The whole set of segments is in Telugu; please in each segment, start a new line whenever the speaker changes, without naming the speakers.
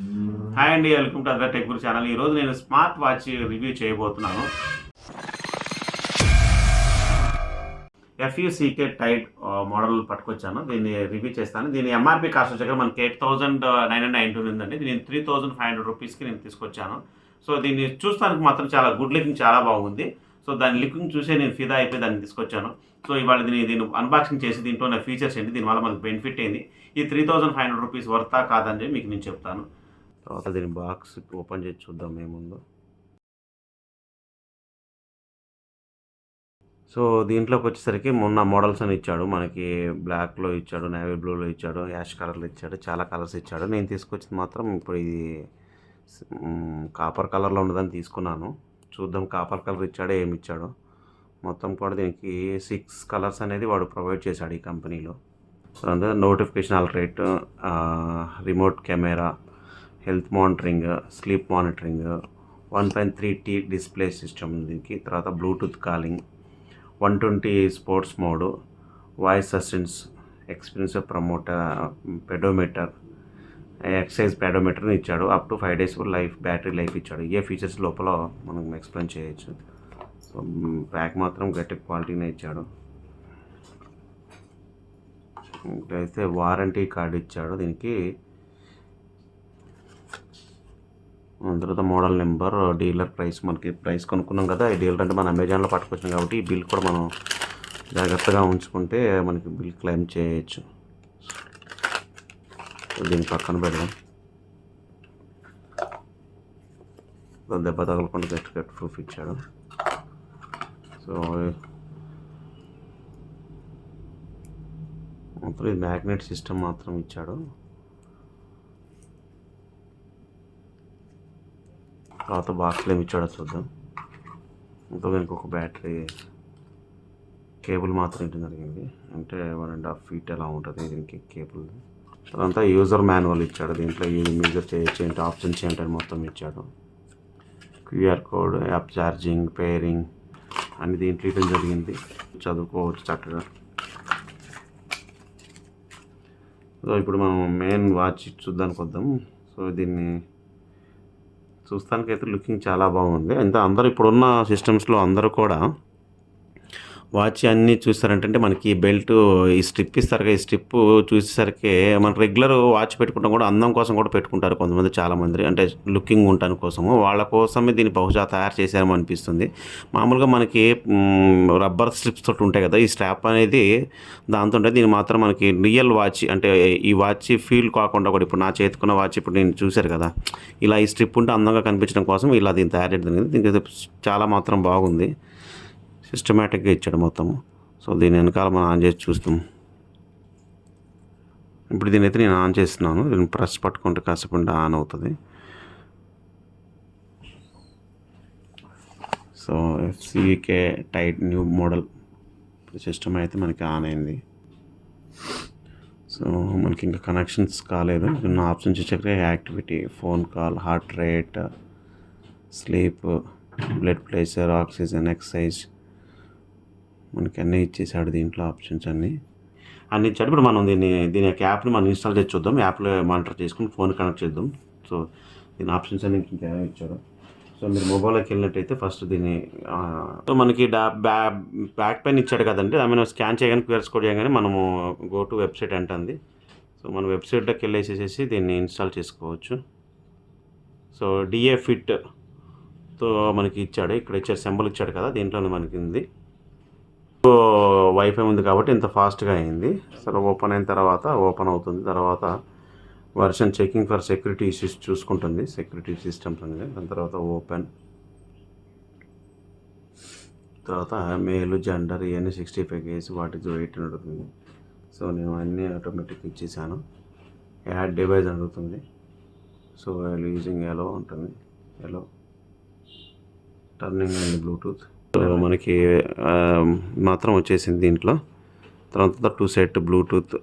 హాయ్ అండి, వెల్కమ్ టు అదర్ టెక్ గురు ఛానల్. ఈరోజు నేను స్మార్ట్ వాచ్ రివ్యూ చేయబోతున్నాను. FUCK టైడ్ మోడల్ పట్టుకొచ్చాను. దీన్ని రివ్యూ చేస్తాను. దీని ఎంఆర్పి కాస్ట్ వచ్చాక మనకి 8,990 ఉందండి. దీన్ని 3,500 రూపీస్కి నేను తీసుకొచ్చాను. సో దీన్ని చూస్తానికి మాత్రం చాలా గుడ్ లుకింగ్, చాలా బాగుంది. సో దాని లుకింగ్ చూసే నేను ఫిదా అయిపోయి దాన్ని తీసుకొచ్చాను. సో ఇవాళ దీన్ని అన్బాక్సింగ్ చేసి దీంట్లో ఉన్న ఫీచర్స్ ఏంటి, దీనివల్ల మనకు బెనిఫిట్ ఏంది, ఈ 3,500 రూపీస్ వర్తా కాదని మీకు నేను చెప్తాను. తర్వాత దీని బాక్స్ ఓపెన్ చేసి చూద్దాం ఏముందో. సో దీంట్లోకి వచ్చేసరికి మొన్న మోడల్స్ అని ఇచ్చాడు. మనకి బ్లాక్లో ఇచ్చాడు, నేవీ బ్లూలో ఇచ్చాడు, యాష్ కలర్లో ఇచ్చాడు, చాలా కలర్స్ ఇచ్చాడు. నేను తీసుకొచ్చింది మాత్రం ఇప్పుడు ఇది కాపర్ కలర్లో ఉన్నదని తీసుకున్నాను. చూద్దాం కాపర్ కలర్ ఇచ్చాడో ఏమి ఇచ్చాడో. మొత్తం కూడా దీనికి 6 కలర్స్ అనేది వాడు ప్రొవైడ్ చేశాడు ఈ కంపెనీలో. సో అందులో notification alert, remote camera, health monitoring, sleep monitoring, 1.3T display system దీనికి. తర్వాత Bluetooth calling, 120 sports mode, voice assistants, experience promoter, pedometer, exercise పెడోమీటర్ని ఇచ్చాడు. Up to 5 days battery life ఇచ్చాడు. ఏ ఫీచర్స్ లోపల మనం ఎక్స్ప్లెయిన్ చేయొచ్చు. సో ప్యాక్ మాత్రం గట్టి క్వాలిటీనే ఇచ్చాడు. అయితే వారంటీ కార్డు ఇచ్చాడు దీనికి. తర్వాత మోడల్ నెంబర్, డీలర్ ప్రైస్, మనకి ప్రైస్ కొనుక్కున్నాం కదా, ఈ డీలర్ అంటే మన అమెజాన్లో పట్టుకొచ్చాం కాబట్టి ఈ బిల్ కూడా మనం జాగ్రత్తగా ఉంచుకుంటే మనకి బిల్ క్లెయిమ్ చేయొచ్చు. దీన్ని పక్కన పెడదాం. దెబ్బ తగలకుండా గట్టి ప్రూఫ్ ఇచ్చాడు. సో మొత్తం ఇది మ్యాగ్నెట్ సిస్టమ్ మాత్రం ఇచ్చాడు. తర్వాత బాక్స్లో ఏమి ఇచ్చాడో చూద్దాం. ఇంకా దీనికి ఒక బ్యాటరీ కేబుల్ మాత్రం ఇవ్వడం జరిగింది. అంటే 1.5 feet అలా ఉంటుంది దీనికి కేబుల్. తర్వాత యూజర్ మాన్యువల్ ఇచ్చాడు. దీంట్లో యూజర్ చేయొచ్చు ఏంటి, ఆప్షన్స్ ఏంటని మొత్తం ఇచ్చాడు. QR code, app charging, pairing అన్ని దీంట్లో ఇవ్వడం జరిగింది. చదువుకోవచ్చు చక్కగా. సో ఇప్పుడు మనం మెయిన్ వాచ్ చూద్దానికి వద్దాం. సో దీన్ని చూస్తానికైతే లుకింగ్ చాలా బాగుంది. అంటే అందరూ ఇప్పుడున్న సిస్టమ్స్లో అందరూ కూడా వాచ్ అన్నీ చూస్తారంటే మనకి ఈ బెల్ట్, ఈ స్ట్రిప్ ఇస్తారు. ఈ స్ట్రిప్ చూసేసరికి మనం రెగ్యులర్ వాచ్ పెట్టుకుంటాం కూడా, అందం కోసం కూడా పెట్టుకుంటారు కొంతమంది, చాలామంది. అంటే లుకింగ్ ఉండటానికి కోసము, వాళ్ళ కోసమే దీన్ని బహుశా తయారు చేశారేమో అనిపిస్తుంది. మామూలుగా మనకి రబ్బర్ స్ట్రిప్స్ తోటి ఉంటాయి కదా, ఈ స్ట్రాప్ అనేది దాంతో ఉంటుంది. దీన్ని మాత్రం మనకి రియల్ వాచ్, అంటే ఈ వాచ్ ఫీల్ కాకుండా కూడా, ఇప్పుడు నా చేతుకున్న వాచ్ ఇప్పుడు నేను చూశారు కదా, ఇలా ఈ స్ట్రిప్ ఉంటే అందంగా కనిపించడం కోసం ఇలా దీన్ని తయారు చేయడం జరిగింది. దీనికి చాలా మాత్రం బాగుంది, సిస్టమేటిక్గా ఇచ్చాడు మొత్తము. సో దీని వెనకాల మనం ఆన్ చేసి చూస్తాం. ఇప్పుడు దీని అయితే నేను ఆన్ చేస్తున్నాను. దీన్ని ప్రెస్ పట్టుకుంటే కాసేపు ఆన్ అవుతుంది. సో FCUK టైడ్ న్యూ మోడల్ సిస్టమ్ అయితే మనకి ఆన్ అయింది. సో మనకి ఇంకా కనెక్షన్స్ కాలేదు. చిన్న ఆప్షన్స్ ఇచ్చాక activity, phone call, heart rate, sleep, blood pressure, oxygen, exercise మనకి అన్నీ ఇచ్చేసాడు. దీంట్లో ఆప్షన్స్ అన్నీ ఇచ్చాడు. ఇప్పుడు మనం దీని యొక్క యాప్ని మనం ఇన్స్టాల్ చేసి చూద్దాం. యాప్లో మానిటర్ చేసుకుని ఫోన్ కనెక్ట్ చేద్దాం. సో దీని ఆప్షన్స్ అన్నీ ఇంకేమో ఇచ్చాడు. సో మీరు మొబైల్లోకి వెళ్ళినట్టయితే ఫస్ట్ దీన్ని మనకి బ్యాక్ పెయిన్ ఇచ్చాడు కదండి, ఐ మీన్ స్కాన్ చేయగానే, క్యూఆర్ కోడ్ చేయగానే మనము గో టు వెబ్సైట్ అంటుంది. సో మన వెబ్సైట్లోకి వెళ్ళేసేసి దీన్ని ఇన్స్టాల్ చేసుకోవచ్చు. సో DA ఫిట్తో మనకి ఇచ్చాడు, ఇక్కడ ఇచ్చాడు సింబల్ ఇచ్చాడు కదా, దీంట్లోనే మనకి ఉంది. వైఫై ఉంది కాబట్టి ఇంత ఫాస్ట్గా అయింది. సరే ఓపెన్ అయిన తర్వాత ఓపెన్ అవుతుంది. తర్వాత version checking for security issues చూసుకుంటుంది, సెక్యూరిటీ సిస్టమ్స్ అనేది. దాని తర్వాత ఓపెన్, తర్వాత మేలు, జెండర్ ఇవన్నీ 65 kg, వాటికి 18 అడుగుతుంది. సో నేను అన్నీ ఆటోమేటిక్ ఇచ్చేసాను. యాడ్ డివైస్ అడుగుతుంది. సో యూజింగ్ ఎలో ఉంటుంది, ఎలో, టర్నింగ్ అండ్ బ్లూటూత్. సో మనకి మాత్రం వచ్చేసింది దీంట్లో. తర్వాత 2 set బ్లూటూత్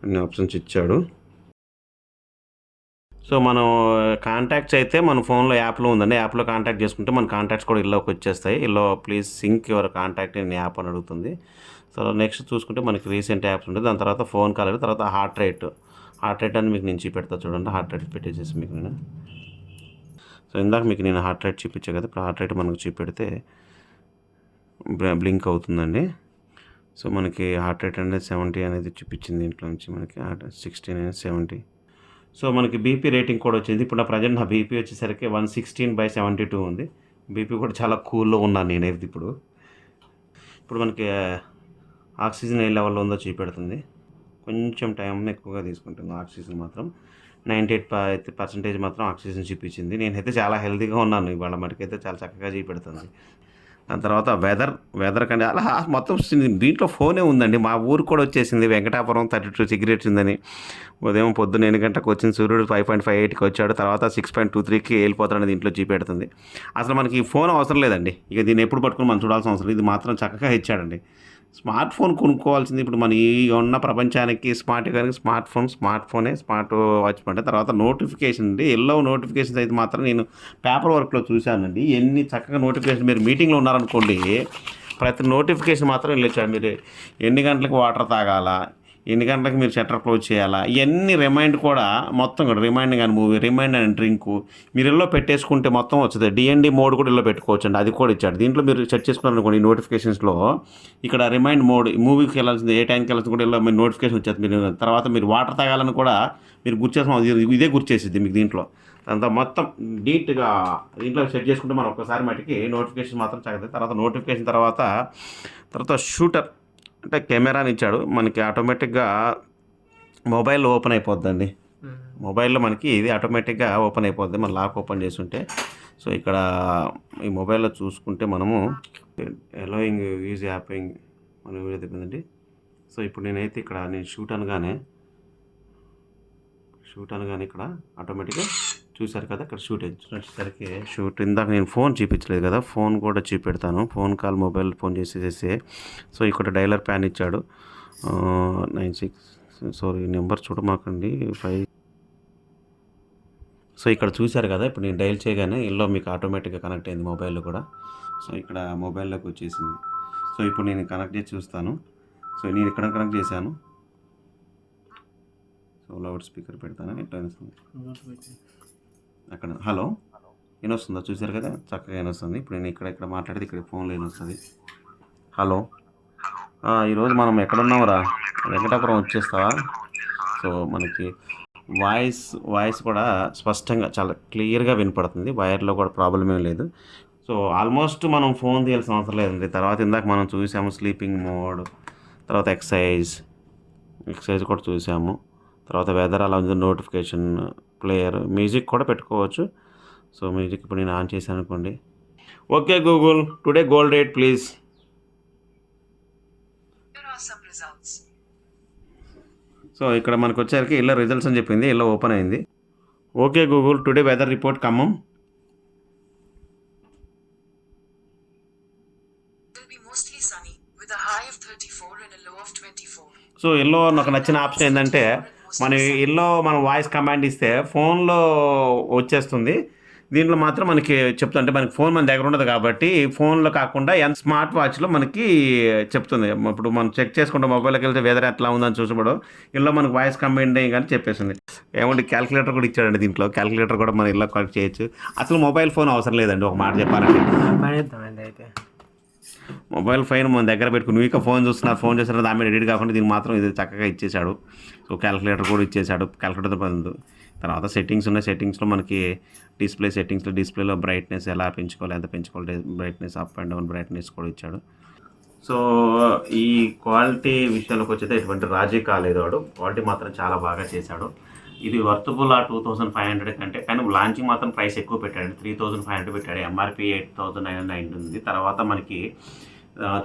అన్ని ఆప్షన్స్ ఇచ్చాడు. సో మనం కాంటాక్ట్స్ అయితే మన ఫోన్లో యాప్లో ఉందండి, యాప్లో కాంటాక్ట్ చేసుకుంటే మన కాంటాక్ట్స్ కూడా ఇల్లోకి వచ్చేస్తాయి. ఇల్లో please sync your contact in app అని అడుగుతుంది. సో నెక్స్ట్ చూసుకుంటే మనకి రీసెంట్ యాప్స్ ఉంటుంది. దాని తర్వాత ఫోన్ కాల్, తర్వాత హార్ట్ రేట్, హార్ట్ రేట్ అని మీకు నేను చూపెడతా చూడండి. హార్ట్ రేట్ పెట్టేసేసి మీకు నేను. సో ఇందాక మీకు నేను హార్ట్ రేట్ చూపించా కదా, ఇప్పుడు హార్ట్ రేట్ మనకు చూపెడితే బ్లింక్ అవుతుందండి. సో మనకి హార్ట్ రేట్ అనేది 70 అనేది చూపించింది. దీంట్లో నుంచి మనకి 16 అనేది 70. సో మనకి బీపీ రేటింగ్ కూడా వచ్చింది. ఇప్పుడు నా ప్రజెంట్ నా బీపీ వచ్చేసరికి 116/72 ఉంది. బీపీ కూడా చాలా కూల్లో ఉన్నాను నేనైతే ఇప్పుడు. ఇప్పుడు మనకి ఆక్సిజన్ ఏ లెవెల్లో ఉందో చూపెడుతుంది. కొంచెం టైం ఎక్కువగా తీసుకుంటుంది ఆక్సిజన్ మాత్రం. 98% మాత్రం ఆక్సిజన్ చూపించింది. నేనైతే చాలా హెల్తీగా ఉన్నాను ఇవాళ, మటుకైతే చాలా చక్కగా చూపెడుతుంది. దాని తర్వాత వెదర్ కంటే అలా మొత్తం దీంట్లో ఫోనే ఉందండి. మా ఊరు కూడా వచ్చేసింది వెంకటాపురం 32 సిగరెట్స్ ఉందని. ఉదయం పొద్దున్న 8 గంటలకు వచ్చిన సూర్యుడు 5.58కి వచ్చాడు, తర్వాత 6.23కి వెళ్ళిపోతాడని దీంట్లో చూపెడుతుంది. అసలు మనకి ఈ ఫోన్ అవసరం లేదండి. ఇక దీన్ని ఎప్పుడు పట్టుకుని మనం చూడాల్సిన అవసరం లేదు. ఇది మాత్రం చక్కగా ఇచ్చాడండి. స్మార్ట్ ఫోన్ కొనుక్కోవాల్సింది ఇప్పుడు మన ఈ ఉన్న ప్రపంచానికి స్మార్ట్ ఫోనే స్మార్ట్ వాచ్ అంటే. తర్వాత నోటిఫికేషన్ అండి, ఎల్లో నోటిఫికేషన్స్ అయితే మాత్రం నేను పేపర్ వర్క్లో చూశానండి. ఎన్ని చక్కగా నోటిఫికేషన్. మీరు మీటింగ్లో ఉన్నారనుకోండి, ప్రతి నోటిఫికేషన్ మాత్రం వెళ్ళొచ్చాడు. మీరు ఎన్ని గంటలకు వాటర్ తాగాల, ఎన్ని గంటలకు మీరు షట్టర్ క్లోజ్ చేయాలా, ఇవన్నీ రిమైండ్ కూడా మొత్తం కూడా రిమైండ్ కానీ మూవీ రిమైండ్ అండ్ డ్రింకు మీరు ఇల్లో పెట్టేసుకుంటే మొత్తం వస్తుంది. డిఎన్డి మోడ్ కూడా ఇల్లో పెట్టుకోవచ్చు అండి, అది కూడా ఇచ్చాడు. దీంట్లో మీరు సెట్ చేసుకున్నారనుకోండి, ఈ నోటిఫికేషన్స్లో ఇక్కడ రిమైండ్ మోడ్, మూవీకి వెళ్ళాల్సింది ఏ టైంకి వెళ్ళాల్సింది కూడా ఇలా మీరు నోటిఫికేషన్ వచ్చేది. మీరు తర్వాత మీరు వాటర్ తాగాలని కూడా మీరు గుర్తు చేస్తాం, ఇదే గుర్తు చేసేది మీకు దీంట్లో. అంతా మొత్తం నీట్గా దీంట్లో సెట్ చేసుకుంటే మనం ఒక్కసారి మటుకి నోటిఫికేషన్ మాత్రం చక్కదు. తర్వాత నోటిఫికేషన్ తర్వాత షూటర్ అంటే కెమెరాని ఇచ్చాడు. మనకి ఆటోమేటిక్గా మొబైల్ ఓపెన్ అయిపోద్దండి. మొబైల్లో మనకి ఇది ఆటోమేటిక్గా ఓపెన్ అయిపోద్ది మన లాక్ ఓపెన్ చేసుంటే. సో ఇక్కడ ఈ మొబైల్లో చూసుకుంటే మనము అలోయింగ్ యూజ్ యాపింగ్ మనం వీడియో తిప్పిందండి. సో ఇప్పుడు నేనైతే ఇక్కడ నేను షూట్ అనగానే ఇక్కడ ఆటోమేటిక్గా చూశారు కదా, ఇక్కడ షూట్ వచ్చేసరికి షూట్. ఇందాక నేను ఫోన్ చూపించలేదు కదా, ఫోన్ కూడా చూపెడతాను. ఫోన్ కాల్ మొబైల్ ఫోన్ చేసేసేసి. సో ఇక్కడ డైలర్ ప్యాన్ ఇచ్చాడు. 96 నెంబర్ చూడమాకండి 5. సో ఇక్కడ చూశారు కదా, ఇప్పుడు నేను డైల్ చేయగానే ఇల్లో మీకు ఆటోమేటిక్గా కనెక్ట్ అయింది మొబైల్లో కూడా. సో ఇక్కడ మొబైల్లోకి వచ్చేసింది. సో ఇప్పుడు నేను కనెక్ట్ చేసి చూస్తాను. సో నేను ఇక్కడ కనెక్ట్ చేశాను. సో లౌడ్ స్పీకర్ పెడతాను, ఎట్లా వస్తుంది అక్కడ. హలో ఏనొస్తుందా చూసారు కదా, చక్కగా ఏనొస్తుంది. ఇప్పుడు నేను ఇక్కడ మాట్లాడితే ఇక్కడ ఫోన్లో ఏనొస్తుంది. హలో, ఈరోజు మనం ఎక్కడున్నావురా, వెంకటాపురం వచ్చేస్తావా? సో మనకి వాయిస్ కూడా స్పష్టంగా చాలా క్లియర్గా వినపడుతుంది. వైర్లో కూడా ప్రాబ్లం ఏం లేదు. సో ఆల్మోస్ట్ మనం ఫోన్ తీయాల్సిన అవసరం లేదండి. తర్వాత ఇందాక మనం చూసాము స్లీపింగ్ మోడ్, తర్వాత ఎక్సర్సైజ్ కూడా చూసాము. తర్వాత వెదర్ అలా ఉంది, నోటిఫికేషన్, ప్లేయర్, మ్యూజిక్ కూడా పెట్టుకోవచ్చు. సో మ్యూజిక్ ఇప్పుడు నేను ఆన్ చేశాను అనుకోండి. Okay Google, today gold rate please. So ఇక్కడ మనకు వచ్చేసరికి ఇలా రిజల్ట్స్ అని చెప్పింది, ఇలా ఓపెన్ అయింది. Okay Google, today weather report Khammam. So yellow నాకు నచ్చిన ఆప్షన్ ఏంటంటే, మనం వాయిస్ కమాండ్ ఇస్తే ఫోన్లో వచ్చేస్తుంది. దీంట్లో మాత్రం మనకి చెప్తుంటే మనకి ఫోన్ మన దగ్గర ఉండదు కాబట్టి ఫోన్లో కాకుండా స్మార్ట్ వాచ్లో మనకి చెప్తుంది. ఇప్పుడు మనం చెక్ చేసుకుంటే మొబైల్కి వెళ్తే వెదర్ ఎట్లా ఉందని చూసబడు ఇలా మనకు వాయిస్ కమాండ్ కానీ చెప్పేసింది. ఏమంటే క్యాలిక్యులేటర్ కూడా ఇచ్చాడండి. దీంట్లో క్యాలిక్యులేటర్ కూడా మనం ఇలా కనెక్ట్ చేయొచ్చు. అసలు మొబైల్ ఫోన్ అవసరం లేదండి, ఒక మాట చెప్పాలంటే. అయితే మొబైల్ ఫోన్ మన దగ్గర పెట్టుకుని నువ్వు ఇక ఫోన్ చేస్తున్నారు దాని మీద ఎడిట్ కాకుండా దీనికి మాత్రం ఇది చక్కగా ఇచ్చేసాడు. సో క్యాలిక్యులేటర్ కూడా ఇచ్చేసాడు. క్యాలిక్యులేటర్ పని. తర్వాత సెట్టింగ్స్ ఉన్నాయి. సెట్టింగ్స్లో మనకి డిస్ప్లేలో బ్రైట్నెస్ ఎలా పెంచుకోవాలి, ఎంత పెంచుకోవాలి, brightness up and down brightness కూడా ఇచ్చాడు. సో ఈ క్వాలిటీ విషయానికి వచ్చేది ఎటువంటి రాజీ కాలేదు వాడు. క్వాలిటీ మాత్రం చాలా బాగా చేశాడు. ఇది వర్తబుల్ 2500 కంటే, కానీ లాంచింగ్ మాత్రం ప్రైస్ ఎక్కువ పెట్టాడు. 3500 పెట్టాడు. ఎంఆర్పి 8999 ఉంది. తర్వాత మనకి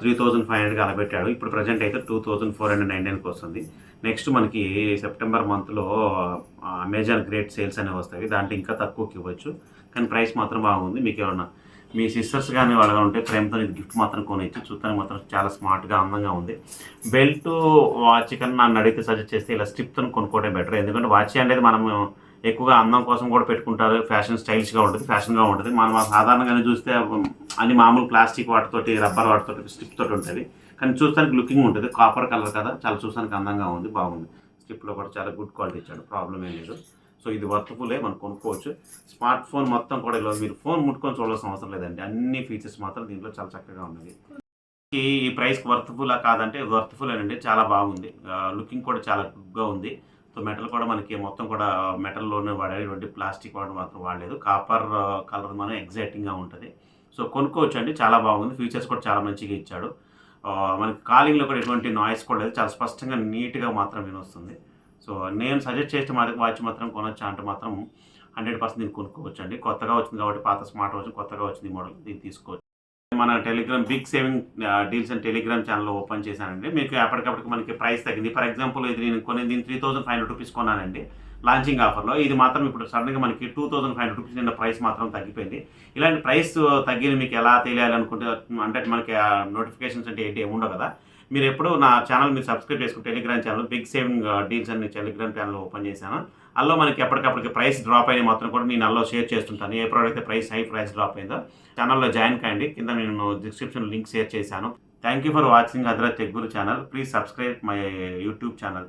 3500 అలా పెట్టాడు. ఇప్పుడు ప్రజెంట్ అయితే 2499కి వస్తుంది. నెక్స్ట్ మనకి సెప్టెంబర్ మంత్లో అమెజాన్ గ్రేట్ సేల్స్ అనేవి వస్తాయి. దాంట్లో ఇంకా తక్కువకి ఇవ్వచ్చు, కానీ ప్రైస్ మాత్రం బాగుంది. మీకు ఏమన్నా మీ సిస్టర్స్ కానీ వాళ్ళగా ఉంటే ప్రేమతో ఇది గిఫ్ట్ మాత్రం కొనిచ్చి. చూస్తానికి మాత్రం చాలా స్మార్ట్గా అందంగా ఉంది. బెల్ట్ వాచ్ కన్నా నన్ను అడిగితే సజెస్ట్ చేస్తే ఇలా స్ట్రిప్తో కొనుక్కోవడం బెటర్. ఎందుకంటే వాచ్ అనేది మనం ఎక్కువగా అందం కోసం కూడా పెట్టుకుంటారు. ఫ్యాషన్ స్టైల్స్గా ఉంటుంది, ఫ్యాషన్గా ఉంటుంది. మనం సాధారణంగానే చూస్తే అన్ని మామూలు ప్లాస్టిక్ వాటితోటి, రబ్బర్ వాటితోటి, స్ట్రిప్ తోటి ఉంటుంది. కానీ చూస్తానికి లుకింగ్ ఉంటుంది. కాపర్ కలర్ కదా, చాలా చూస్తానికి అందంగా ఉంది, బాగుంది. చిప్లో కూడా చాలా గుడ్ క్వాలిటీ ఇచ్చాడు, ప్రాబ్లం ఏం లేదు. సో ఇది వర్త్ఫుల్లే, మనం కొనుక్కోవచ్చు. స్మార్ట్ ఫోన్ మొత్తం కూడా ఇలా మీరు ఫోన్ ముట్టుకొని చూడాల్సిన అవసరం లేదండి, అన్ని ఫీచర్స్ మాత్రం దీంట్లో చాలా చక్కగా ఉన్నది. ఈ ప్రైస్కి వర్త్ఫుల్లా కాదంటే వర్త్ఫుల్లేనండి, చాలా బాగుంది. లుకింగ్ కూడా చాలా గుడ్గా ఉంది. సో మెటల్ కూడా మనకి మొత్తం కూడా మెటల్లోనే వాడేటువంటి ప్లాస్టిక్ వాడు మాత్రం వాడలేదు. కాపర్ కలర్ మనం ఎగ్జైటింగ్గా ఉంటుంది. సో కొనుక్కోవచ్చు అండి, చాలా బాగుంది. ఫీచర్స్ కూడా చాలా మంచిగా ఇచ్చాడు. మనకి కాలింగ్లో కూడా ఎటువంటి నాయిస్ కూడా లేదు, చాలా స్పష్టంగా నీట్గా మాత్రం వినొస్తుంది. సో నేను సజెస్ట్ చేస్తే వాచ్ మాత్రం కొనొచ్చా అంటే మాత్రం 100% దీన్ని కొనుక్కోవచ్చు అండి. కొత్తగా వచ్చింది కాబట్టి, పాత స్మార్ట్ వాచ్ కొత్తగా వచ్చింది ఈ మోడల్, దీన్ని తీసుకోవచ్చు. మన Telegram big saving deals and Telegram channel open చేశానండి. మీకు ఎప్పటికప్పటికి మనకి ప్రైస్ తగ్గింది. ఫర్ ఎగ్జాంపుల్ ఇది నేను దీన్ని 3500 రూపీస్ కొన్నానండి లాంచింగ్ ఆఫర్లో. ఇది మాత్రం ఇప్పుడు సడన్గా మనకి 2500 రూపీస్ నిన్న ప్రైస్ మాత్రం తగ్గిపోయింది. ఇలాంటి ప్రైస్ తగ్గిన మీకు ఎలా తెలియాలనుకుంటే, అంటే మనకి నోటిఫికేషన్స్ అంటే ఏంటి ఉండవు కదా. మీరు ఎప్పుడు నా ఛానల్ మీరు సబ్స్క్రైబ్ చేసుకుని Telegram channel big saving deals అని టెలిగ్రామ్ ఛానల్ ఓపెన్ చేశాను. అందులో మనకి ఎప్పటికప్పటికి ప్రైస్ డ్రాప్ అయిన మాత్రం కూడా నేను అందులో షేర్ చేస్తుంటాను. ఏ ప్రోడక్ట్ అయితే ప్రైస్ డ్రాప్ అయిందో ఛానల్లో జాయిన్ కాండి. కింద నేను డిస్క్రిప్షన్ లింక్ షేర్ చేశాను. థ్యాంక్ యూ ఫర్ వాచింగ్ అద్రా tech Guru channel. Please subscribe my YouTube channel.